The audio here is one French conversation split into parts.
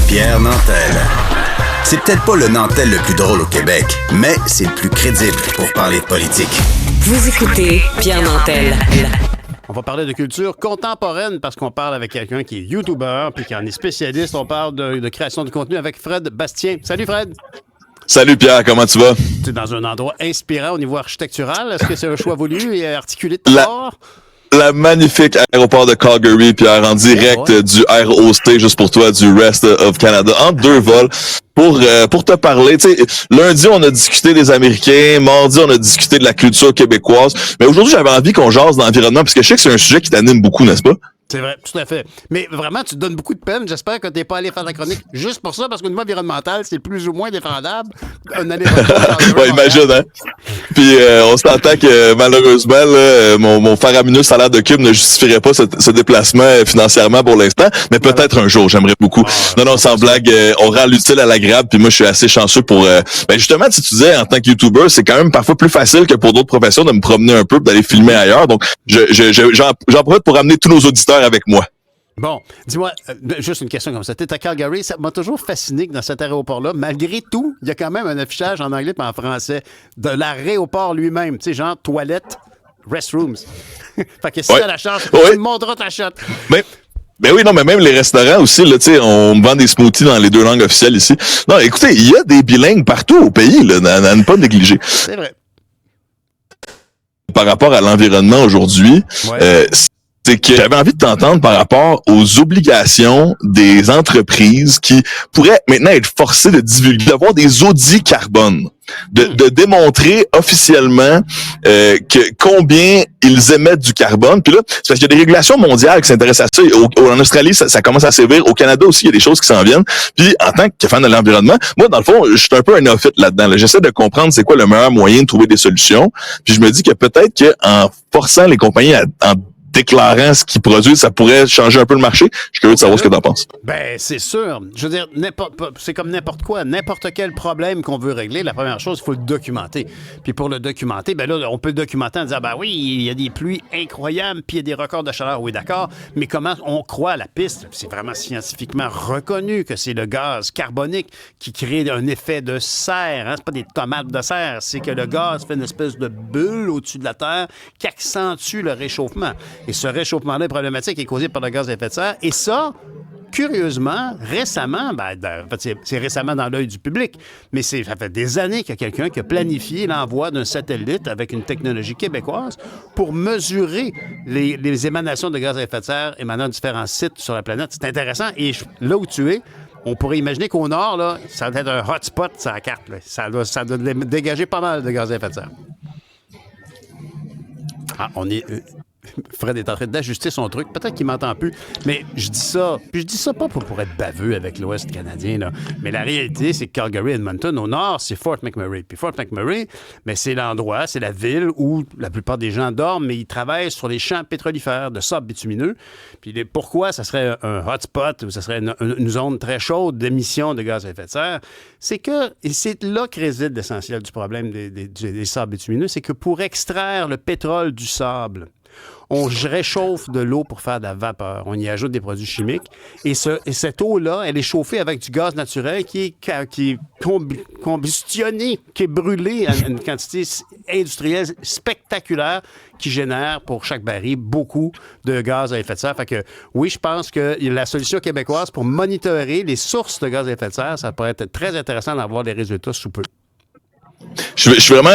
Pierre Nantel. C'est peut-être pas le Nantel le plus drôle au Québec, mais c'est le plus crédible pour parler de politique. Vous écoutez Pierre Nantel. On va parler de culture contemporaine parce qu'on parle avec quelqu'un qui est YouTuber puis qui en est spécialiste. On parle de création de contenu avec Fred Bastien. Salut Fred! Salut Pierre, comment tu vas? Tu es dans un endroit inspirant au niveau architectural. Est-ce que c'est un choix voulu et articulé de ta part? La magnifique aéroport de Calgary, Pierre, en direct du Air Hosté, juste pour toi, du Rest of Canada, en 2 vols. Pour te parler, tu sais, lundi, on a discuté des Américains, mardi, on a discuté de la culture québécoise, mais aujourd'hui, j'avais envie qu'on jase d'environnement, parce que je sais que c'est un sujet qui t'anime beaucoup, n'est-ce pas? C'est vrai, tout à fait. Mais vraiment, tu te donnes beaucoup de peine. J'espère que tu n'es pas allé faire la chronique juste pour ça, parce qu'au niveau environnemental, c'est plus ou moins défendable. Ouais, imagine, hein? Puis on s'entend que malheureusement, là, mon faraminus salaire de cube ne justifierait pas ce déplacement financièrement pour l'instant, mais peut-être un jour, j'aimerais beaucoup. Non, sans blague, on rend l'utile à l'agréable, puis moi, je suis assez chanceux pour... justement, si tu disais, en tant que YouTuber, c'est quand même parfois plus facile que pour d'autres professions de me promener un peu, d'aller filmer ailleurs. Donc, j'en profite pour ramener tous nos auditeurs avec moi. Bon, dis-moi, juste une question comme ça. T'es à Calgary, ça m'a toujours fasciné que dans cet aéroport-là, malgré tout, il y a quand même un affichage en anglais et en français de l'aéroport lui-même. Tu sais, genre toilette, restrooms. Fait que si t'as la chance, tu me montreras ta shot. Ben oui, non, mais même les restaurants aussi, là, tu sais, on me vend des smoothies dans les 2 langues officielles ici. Non, écoutez, il y a des bilingues partout au pays, là, à ne pas négliger. C'est vrai. Par rapport à l'environnement aujourd'hui, c'est que j'avais envie de t'entendre par rapport aux obligations des entreprises qui pourraient maintenant être forcées de divulguer, d'avoir des audits carbone, de démontrer officiellement que combien ils émettent du carbone. Puis là, c'est parce qu'il y a des régulations mondiales qui s'intéressent à ça. En Australie, ça commence à sévir. Au Canada aussi, il y a des choses qui s'en viennent. Puis en tant que fan de l'environnement, moi, dans le fond, je suis un peu un néophyte là-dedans. Là. J'essaie de comprendre c'est quoi le meilleur moyen de trouver des solutions. Puis je me dis que peut-être qu'en forçant les compagnies en déclarant ce qu'ils produisent, ça pourrait changer un peu le marché. Je suis curieux de savoir ce que t'en penses. Ben, c'est sûr. Je veux dire, c'est comme n'importe quoi. N'importe quel problème qu'on veut régler, la première chose, il faut le documenter. Puis pour le documenter, ben là, on peut le documenter en disant, ben oui, il y a des pluies incroyables, puis il y a des records de chaleur. Oui, d'accord. Mais comment on croit à la piste? C'est vraiment scientifiquement reconnu que c'est le gaz carbonique qui crée un effet de serre. Hein? C'est pas des tomates de serre. C'est que le gaz fait une espèce de bulle au-dessus de la Terre qui accentue le réchauffement. Et ce réchauffement-là est problématique, est causé par le gaz à effet de serre. Et ça, curieusement, récemment, en fait, c'est récemment dans l'œil du public, mais ça fait des années qu'il y a quelqu'un qui a planifié l'envoi d'un satellite avec une technologie québécoise pour mesurer les émanations de gaz à effet de serre émanant de différents sites sur la planète. C'est intéressant. Et là où tu es, on pourrait imaginer qu'au nord, là, ça doit être un hotspot sur la carte. Là. Ça doit dégager pas mal de gaz à effet de serre. Ah, on est... Fred est en train d'ajuster son truc. Peut-être qu'il m'entend plus. Mais je dis ça. Puis je dis ça pas pour être baveux avec l'Ouest canadien, là. Mais la réalité, c'est que Calgary, Edmonton, au nord, c'est Fort McMurray. Puis Fort McMurray, mais c'est l'endroit, c'est la ville où la plupart des gens dorment, mais ils travaillent sur les champs pétrolifères de sable bitumineux. Puis pourquoi ça serait un hotspot ou ça serait une zone très chaude d'émissions de gaz à effet de serre? C'est que, et c'est là que réside l'essentiel du problème des sables bitumineux, c'est que pour extraire le pétrole du sable, on réchauffe de l'eau pour faire de la vapeur. On y ajoute des produits chimiques. Et cette eau-là, elle est chauffée avec du gaz naturel qui est combustionné, qui est brûlé à une quantité industrielle spectaculaire qui génère pour chaque baril beaucoup de gaz à effet de serre. Fait que oui, je pense que la solution québécoise pour monitorer les sources de gaz à effet de serre, ça pourrait être très intéressant d'avoir des résultats sous peu. Je suis vraiment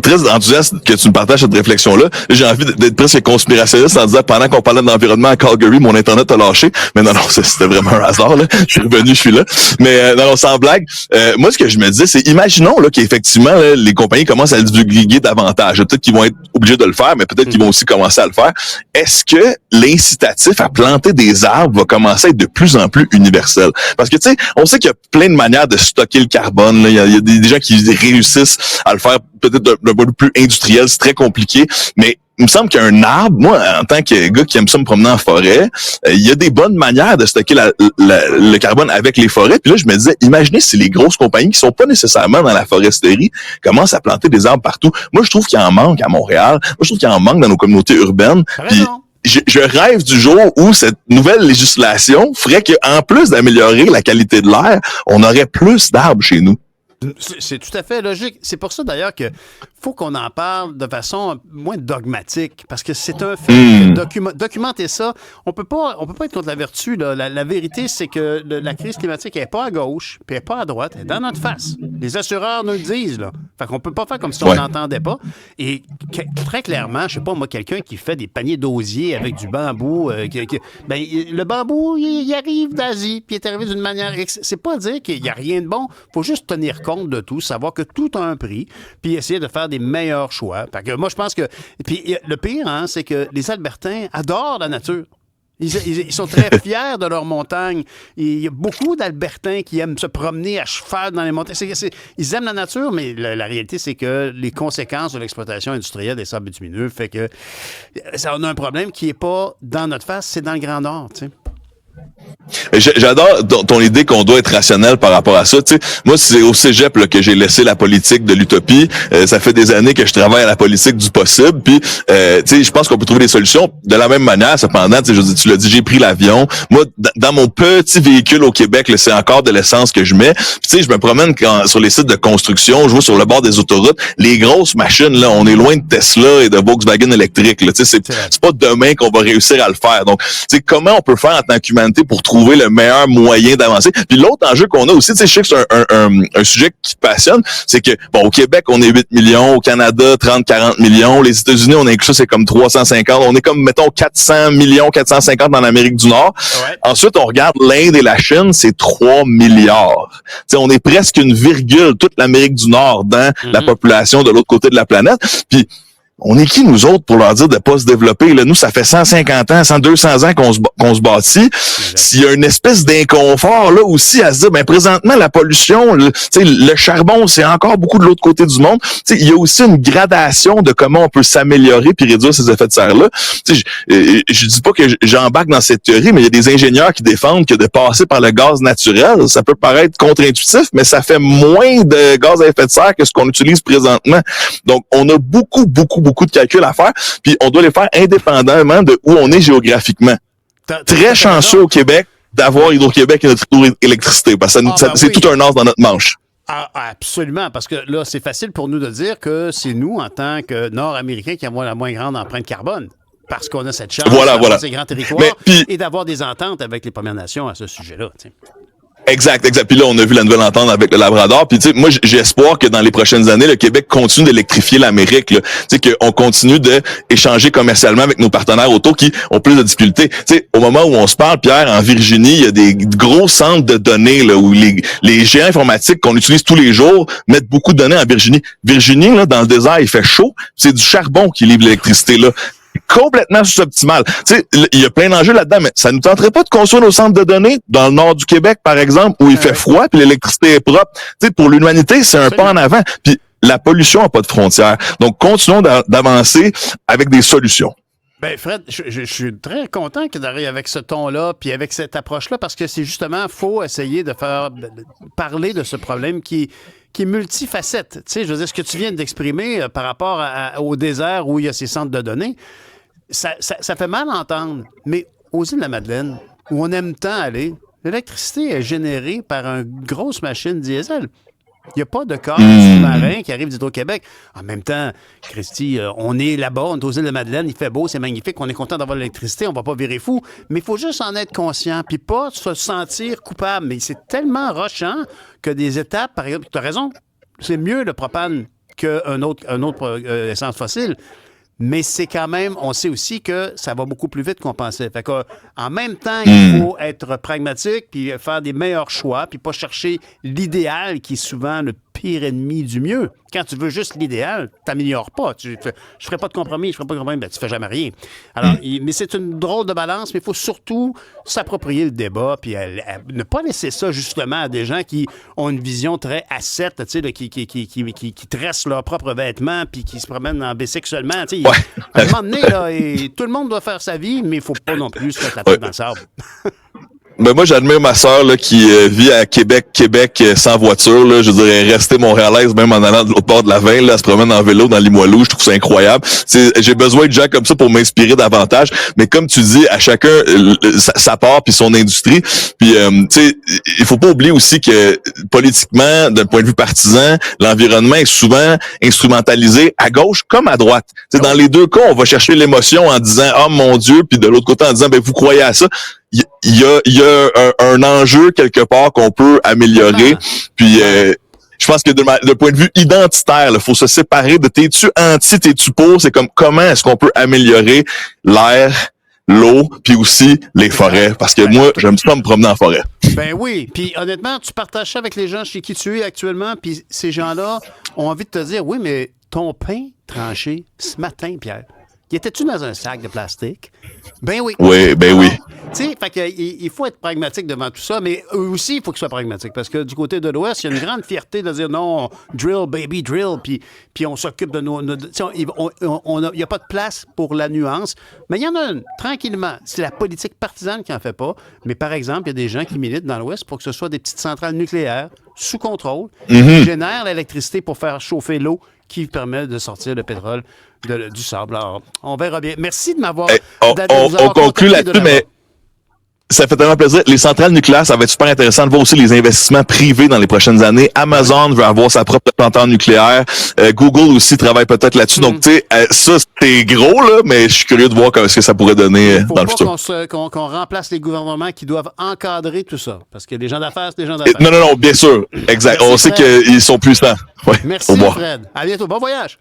très enthousiaste que tu me partages cette réflexion-là. J'ai envie d'être presque conspirationniste en disant pendant qu'on parlait de l'environnement à Calgary, mon Internet a lâché. Mais non, c'était vraiment un hasard. Là. Je suis revenu, je suis là. Mais non, sans blague, moi, ce que je me dis, c'est imaginons là, qu'effectivement, là, les compagnies commencent à le divulguer davantage. Peut-être qu'ils vont être obligés de le faire, mais peut-être qu'ils vont aussi commencer à le faire. Est-ce que l'incitatif à planter des arbres va commencer à être de plus en plus universel? Parce que, tu sais, on sait qu'il y a plein de manières de stocker le carbone. Là. Il y a des gens qui réussissent à le faire peut-être d'un point de vue plus industriel, c'est très compliqué, mais il me semble qu'un arbre, moi, en tant que gars qui aime ça me promener en forêt, il y a des bonnes manières de stocker le carbone avec les forêts. Puis là, je me disais, imaginez si les grosses compagnies qui sont pas nécessairement dans la foresterie commencent à planter des arbres partout. Moi, je trouve qu'il en manque à Montréal. Moi, je trouve qu'il en manque dans nos communautés urbaines. Puis je rêve du jour où cette nouvelle législation ferait qu'en plus d'améliorer la qualité de l'air, on aurait plus d'arbres chez nous. C'est tout à fait logique. C'est pour ça, d'ailleurs, qu'il faut qu'on en parle de façon moins dogmatique, parce que c'est un fait. Documenter ça, on peut pas être contre la vertu. Là. La vérité, c'est que la crise climatique n'est pas à gauche, puis elle n'est pas à droite, elle est dans notre face. Les assureurs nous le disent. Là. Fait qu'on peut pas faire comme si on n'entendait pas. Et très clairement, je sais pas, moi, quelqu'un qui fait des paniers d'osier avec du bambou, le bambou, il arrive d'Asie, puis il est arrivé d'une manière... C'est pas dire qu'il n'y a rien de bon. Il faut juste tenir compte de tout, savoir que tout a un prix, puis essayer de faire des meilleurs choix. Parce que moi, je pense que... Puis le pire, c'est que les Albertains adorent la nature. Ils sont très fiers de leur montagne. Il y a beaucoup d'Albertains qui aiment se promener à cheval dans les montagnes. Ils aiment la nature, mais la réalité, c'est que les conséquences de l'exploitation industrielle des sables bitumineux fait que ça on a un problème qui n'est pas dans notre face, c'est dans le Grand Nord, tu sais. J'adore ton idée qu'on doit être rationnel par rapport à ça. Tu sais, moi, c'est au cégep là, que j'ai laissé la politique de l'utopie. Ça fait des années que je travaille à la politique du possible. Puis, tu sais, je pense qu'on peut trouver des solutions de la même manière. Cependant, tu sais, tu l'as dit, j'ai pris l'avion. Moi, dans mon petit véhicule au Québec, là, c'est encore de l'essence que je mets. Puis, tu sais, je me promène sur les sites de construction, je vois sur le bord des autoroutes. Les grosses machines, là, on est loin de Tesla et de Volkswagen électrique. Là, tu sais, c'est pas demain qu'on va réussir à le faire. Donc, tu sais, comment on peut faire en tant qu'humanité pour trouver le meilleur moyen d'avancer. Puis l'autre enjeu qu'on a aussi, tu sais, je sais que c'est un sujet qui te passionne, c'est que, bon, au Québec, on est 8 millions, au Canada, 30-40 millions, les États-Unis, on inclut ça, c'est comme 350, on est comme, mettons, 400 millions, 450 en Amérique du Nord. Ouais. Ensuite, on regarde l'Inde et la Chine, c'est 3 milliards. Tu sais, on est presque une virgule, toute l'Amérique du Nord, dans la population de l'autre côté de la planète. Puis, on est qui, nous autres, pour leur dire de pas se développer? Là, nous, ça fait 150 ans, 200 ans qu'on se bâtit. S'il y a une espèce d'inconfort, là, aussi, à se dire, ben, présentement, la pollution, le charbon, c'est encore beaucoup de l'autre côté du monde. T'sais, il y a aussi une gradation de comment on peut s'améliorer puis réduire ces effets de serre-là. Je dis pas que j'embarque dans cette théorie, mais il y a des ingénieurs qui défendent que de passer par le gaz naturel, ça peut paraître contre-intuitif, mais ça fait moins de gaz à effet de serre que ce qu'on utilise présentement. Donc, on a beaucoup de calculs à faire, puis on doit les faire indépendamment de où on est géographiquement. Très chanceux au Québec d'avoir Hydro-Québec et notre électricité, parce que c'est tout un as dans notre manche. Ah, absolument, parce que là, c'est facile pour nous de dire que c'est nous, en tant que Nord-Américains, qui avons la moins grande empreinte carbone. Parce qu'on a cette chance d'avoir ces grands territoires et d'avoir des ententes avec les Premières Nations à ce sujet-là. T'sais. Exact. Puis là, on a vu la nouvelle entente avec le Labrador. Puis tu sais, moi, j'ai espoir que dans les prochaines années, le Québec continue d'électrifier l'Amérique. Tu sais, qu'on continue d'échanger commercialement avec nos partenaires auto qui ont plus de difficultés. Tu sais, au moment où on se parle, Pierre, en Virginie, il y a des gros centres de données là où les géants informatiques qu'on utilise tous les jours mettent beaucoup de données en Virginie. Virginie, là, dans le désert, il fait chaud. C'est du charbon qui livre l'électricité là. Complètement sous-optimal. Tu sais, il y a plein d'enjeux là-dedans, mais ça nous tenterait pas de construire nos centres de données dans le nord du Québec, par exemple, où il fait froid puis l'électricité est propre. Tu sais, pour l'humanité, c'est un pas en avant. Puis la pollution n'a pas de frontières. Donc, continuons d'avancer avec des solutions. Ben Fred, je suis très content que d'arriver avec ce ton-là puis avec cette approche-là parce que c'est justement, faut essayer de faire parler de ce problème qui est multifacette. Tu sais, je veux dire, ce que tu viens d'exprimer par rapport au désert où il y a ces centres de données, ça fait mal entendre. Mais aux îles de la Madeleine, où on aime tant aller, l'électricité est générée par une grosse machine diesel. Il n'y a pas de corps sous-marin qui arrive d'Hydro-Québec. En même temps, Christy, on est là-bas, on est aux îles de Madeleine, il fait beau, c'est magnifique, on est content d'avoir l'électricité, on va pas virer fou, mais il faut juste en être conscient, puis pas se sentir coupable. Mais c'est tellement rochant que des étapes, par exemple, tu as raison, c'est mieux le propane qu'un autre essence fossile. Mais c'est quand même, on sait aussi que ça va beaucoup plus vite qu'on pensait. Fait que, en même temps, il faut être pragmatique puis faire des meilleurs choix puis pas chercher l'idéal qui est souvent le pire ennemi du mieux. Quand tu veux juste l'idéal, tu t'améliores pas. Je ferai pas de compromis, ben, tu fais jamais rien. Alors, mais c'est une drôle de balance, mais il faut surtout s'approprier le débat puis ne pas laisser ça justement à des gens qui ont une vision très ascète, tu sais, qui tressent leurs propres vêtements puis qui se promènent en bicycle seulement. Tu sais, à un moment donné, là, tout le monde doit faire sa vie, mais il faut pas non plus se mettre la tête dans le sable. Ben moi, j'admire ma sœur là, qui vit à Québec sans voiture. Là. Je dirais rester montréalaise même en allant de l'autre bord de la Ville. Là, elle se promène en vélo dans Limoilou. Je trouve ça incroyable. J'ai besoin de gens comme ça pour m'inspirer davantage. Mais comme tu dis, à chacun sa part puis son industrie. Puis il faut pas oublier aussi que politiquement, d'un point de vue partisan, l'environnement est souvent instrumentalisé à gauche comme à droite. T'sais, dans les deux cas, on va chercher l'émotion en disant « Oh mon Dieu », puis de l'autre côté en disant « Ben vous croyez à ça ». Il y a un enjeu quelque part qu'on peut améliorer. Puis je pense que de point de vue identitaire, il faut se séparer de t'es-tu anti, t'es-tu pour. C'est comme comment est-ce qu'on peut améliorer l'air, l'eau, puis aussi les forêts. Parce que moi, j'aime ça me promener en forêt. Ben oui. Puis honnêtement, tu partages ça avec les gens chez qui tu es actuellement. Puis ces gens-là ont envie de te dire, oui, mais ton pain tranché ce matin, Pierre, y étais-tu dans un sac de plastique? Ben oui. Oui, ben oui. Tu sais, fait que il faut être pragmatique devant tout ça, mais eux aussi, il faut qu'ils soient pragmatiques. Parce que du côté de l'Ouest, il y a une grande fierté de dire non, drill, baby, drill, puis on s'occupe de nos. Il n'y a pas de place pour la nuance. Mais il y en a une, tranquillement. C'est la politique partisane qui n'en fait pas. Mais par exemple, il y a des gens qui militent dans l'Ouest pour que ce soit des petites centrales nucléaires sous contrôle qui génèrent l'électricité pour faire chauffer l'eau qui permet de sortir le pétrole du sable. Alors, on verra bien. Merci de m'avoir... On conclut là-dessus, mais ça fait tellement plaisir. Les centrales nucléaires, ça va être super intéressant de voir aussi les investissements privés dans les prochaines années. Amazon veut avoir sa propre centrale nucléaire. Google aussi travaille peut-être là-dessus. Donc, tu sais, ça, c'est gros, là, mais je suis curieux de voir ce que ça pourrait donner dans le futur. Qu'on remplace les gouvernements qui doivent encadrer tout ça. Parce que les gens d'affaires, c'est des gens d'affaires. Non, bien sûr. Exact. Merci, on sait qu'ils sont puissants. Ouais. Merci, Fred. À bientôt. Bon voyage.